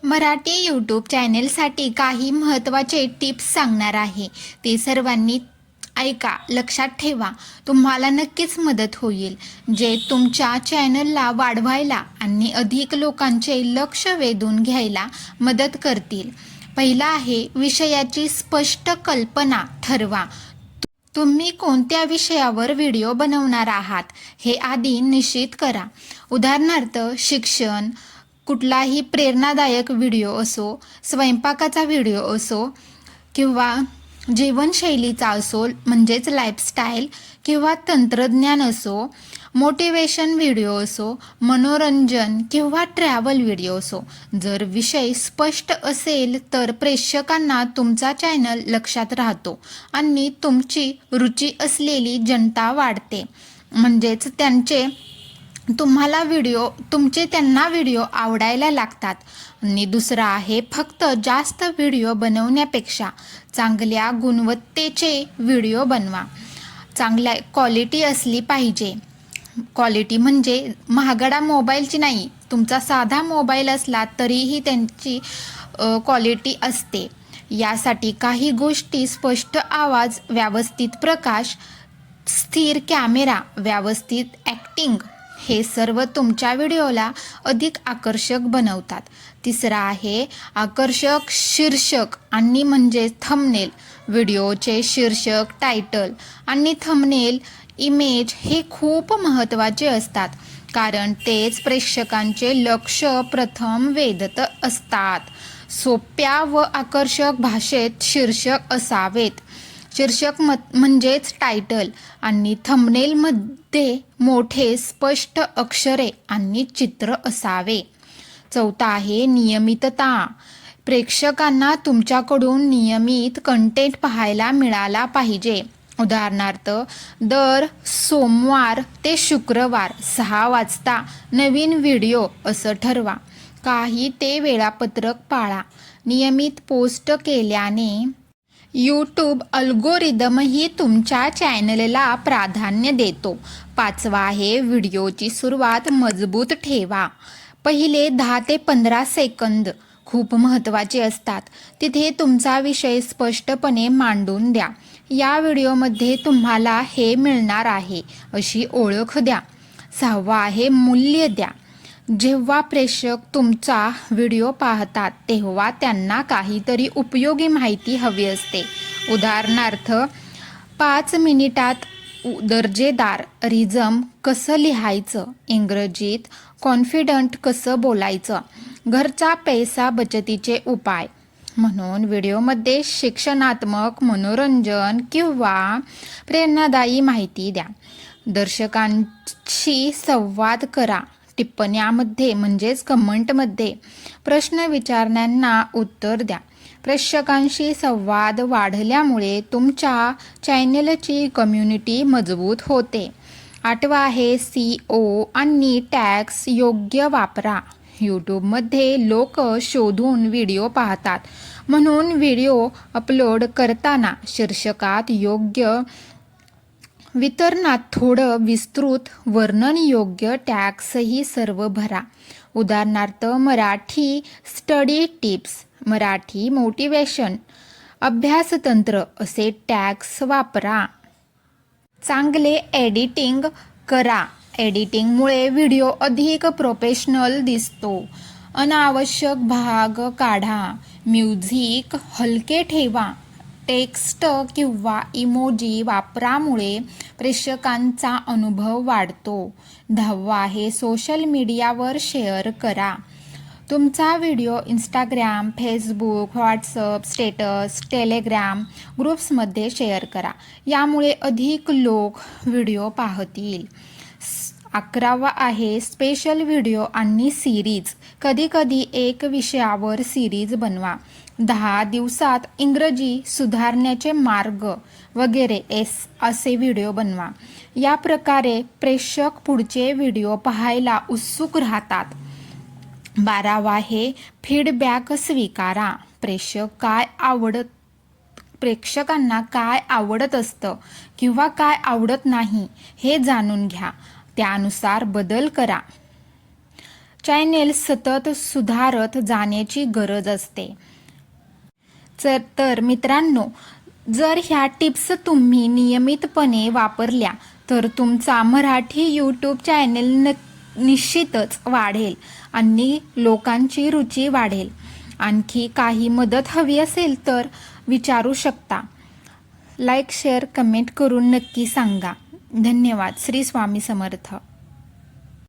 Marathi YouTube चॅनेलसाठी काही महत्त्वाचे tips सांगणार आहे. ते सर्वांनी ऐका, लक्षात ठेवा. तुम्हाला नक्कीच मदत होईल, जे तुमच्या चॅनलला वाढवायला आणि अधिक लोकांचे लक्ष वेधून घ्यायला मदत करतील. पहिला आहे, विषयाची स्पष्ट कल्पना ठरवा. तुम्ही कोणत्या विषयावर व्हिडिओ बनवणार आहात हे आधी निश्चित करा. उदाहरणार्थ, शिक्षण, कुठलाही प्रेरणादायक व्हिडिओ असो, स्वयंपाकाचा व्हिडिओ असो किंवा जीवनशैलीचा असो म्हणजेच लाईफस्टाईल, किंवा तंत्रज्ञान असो, मोटिवेशन व्हिडिओ असो, मनोरंजन किंवा ट्रॅव्हल व्हिडिओ असो. जर विषय स्पष्ट असेल तर प्रेक्षकांना तुमचा चॅनल लक्षात राहतो आणि तुमची रुची असलेली जनता वाढते. म्हणजेच त्यांना व्हिडिओ आवडायला लागतात. आणि दुसरा आहे, फक्त जास्त व्हिडिओ बनवण्यापेक्षा चांगल्या गुणवत्तेचे व्हिडिओ बनवा. चांगल्या क्वालिटी असली पाहिजे. क्वालिटी म्हणजे महागडा मोबाईलची नाही, तुमचा साधा मोबाईल असला तरीही त्यांची क्वालिटी असते. यासाठी काही गोष्टी: स्पष्ट आवाज, व्यवस्थित प्रकाश, स्थिर कॅमेरा, व्यवस्थित ॲक्टिंग हे सर्व तुमच्या व्हिडिओला अधिक आकर्षक बनवतात. तिसरा आहे, आकर्षक शीर्षक आणि म्हणजे थंबनेल. व्हिडिओचे शीर्षक, टायटल आणि थंबनेल इमेज हे खूप महत्त्वाचे असतात, कारण तेच प्रेक्षकांचे लक्ष प्रथम वेधत असतात. सोप्या व आकर्षक भाषेत शीर्षक असावेत. शीर्षक म्हणजेच टायटल आणि थंबनेलमध्ये मोठे स्पष्ट अक्षरे आणि चित्र असावे. चौथा आहे, नियमितता. प्रेक्षकांना तुमच्याकडून नियमित कंटेंट पाहायला मिळाला पाहिजे. उदाहरणार्थ, दर सोमवार ते शुक्रवार 6 वाजता नवीन व्हिडिओ असं ठरवा. काही ते वेळापत्रक पाळा. नियमित पोस्ट केल्याने यूट्यूब अल्गोरिदमही तुमच्या चॅनलला प्राधान्य देतो. पाचवा आहे, व्हिडिओची सुरुवात मजबूत ठेवा. पहिले 10 ते 15 सेकंद खूप महत्त्वाचे असतात. तिथे तुमचा विषय स्पष्टपणे मांडून द्या. या व्हिडिओमध्ये तुम्हाला हे मिळणार आहे अशी ओळख द्या. सहावा आहे, मूल्य द्या. जेव्हा प्रेक्षक तुमचा व्हिडिओ पाहतात तेव्हा त्यांना काहीतरी उपयोगी माहिती हवी असते. उदाहरणार्थ, 5 मिनिटात दर्जेदार रिझम कसं लिहायचं, इंग्रजीत कॉन्फिडंट कसं बोलायचं, घरचा पैसा बचतीचे उपाय. म्हणून व्हिडिओमध्ये शिक्षणात्मक, मनोरंजन किंवा प्रेरणादायी माहिती द्या. दर्शकांशी संवाद करा. टिप्पण्यामध्ये म्हणजेच कमेंटमध्ये प्रश्न विचारणाऱ्यांना उत्तर द्या. प्रेक्षकांशी संवाद वाढल्यामुळे तुमच्या चॅनलची कम्युनिटी मजबूत होते. आठवा आहे, SEO आणि टॅग्स योग्य वापरा. यूट्यूबमध्ये लोक शोधून व्हिडिओ पाहतात, म्हणून व्हिडिओ अपलोड करताना शीर्षकात योग्य, वितरणात थोडं विस्तृत, वर्णनयोग्य टॅग्सही सर्व भरा. उदाहरणार्थ, Marathi study tips, Marathi motivation, अभ्यासतंत्र असे टॅग्स वापरा. चांगले एडिटिंग करा. एडिटिंगमुळे व्हिडिओ अधिक प्रोफेशनल दिसतो. अनावश्यक भाग काढा. म्युझिक हलके ठेवा. टेक्स्ट किंवा इमोजी वापरामुळे प्रेक्षकांचा अनुभव वाढतो. 10वा आहे, सोशल मीडियावर शेअर करा. तुमचा video Instagram, Facebook, WhatsApp status, Telegram ग्रुप्समध्ये शेअर करा. यामुळे अधिक लोक व्हिडिओ पाहतील. 11वा आहे, स्पेशल व्हिडिओ आणि सिरीज. कधीकधी एक विषयावर सिरीज बनवा. 10 दिवसात इंग्रजी सुधारण्याचे मार्ग वगैरे असे व्हिडिओ बनवा. या प्रकारे प्रेक्षक पुढचे व्हिडिओ पाहायला उत्सुक राहतात. 12वा आहे, फीडबॅक स्वीकारा. प्रेक्षकांना काय आवडत असतं किंवा काय आवडत नाही हे जाणून घ्या. त्यानुसार बदल करा. चॅनेल सतत सुधारत जाण्याची गरज असते. तर मित्रांनो, जर ह्या टिप्स तुम्ही नियमितपणे वापरल्या तर तुमचा मराठी यूट्यूब चॅनेल निश्चितच वाढेल आणि लोकांची रुची वाढेल. आणखी काही मदत हवी असेल तर विचारू शकता. लाईक, शेअर, कमेंट करून नक्की सांगा. धन्यवाद. श्री स्वामी समर्थ.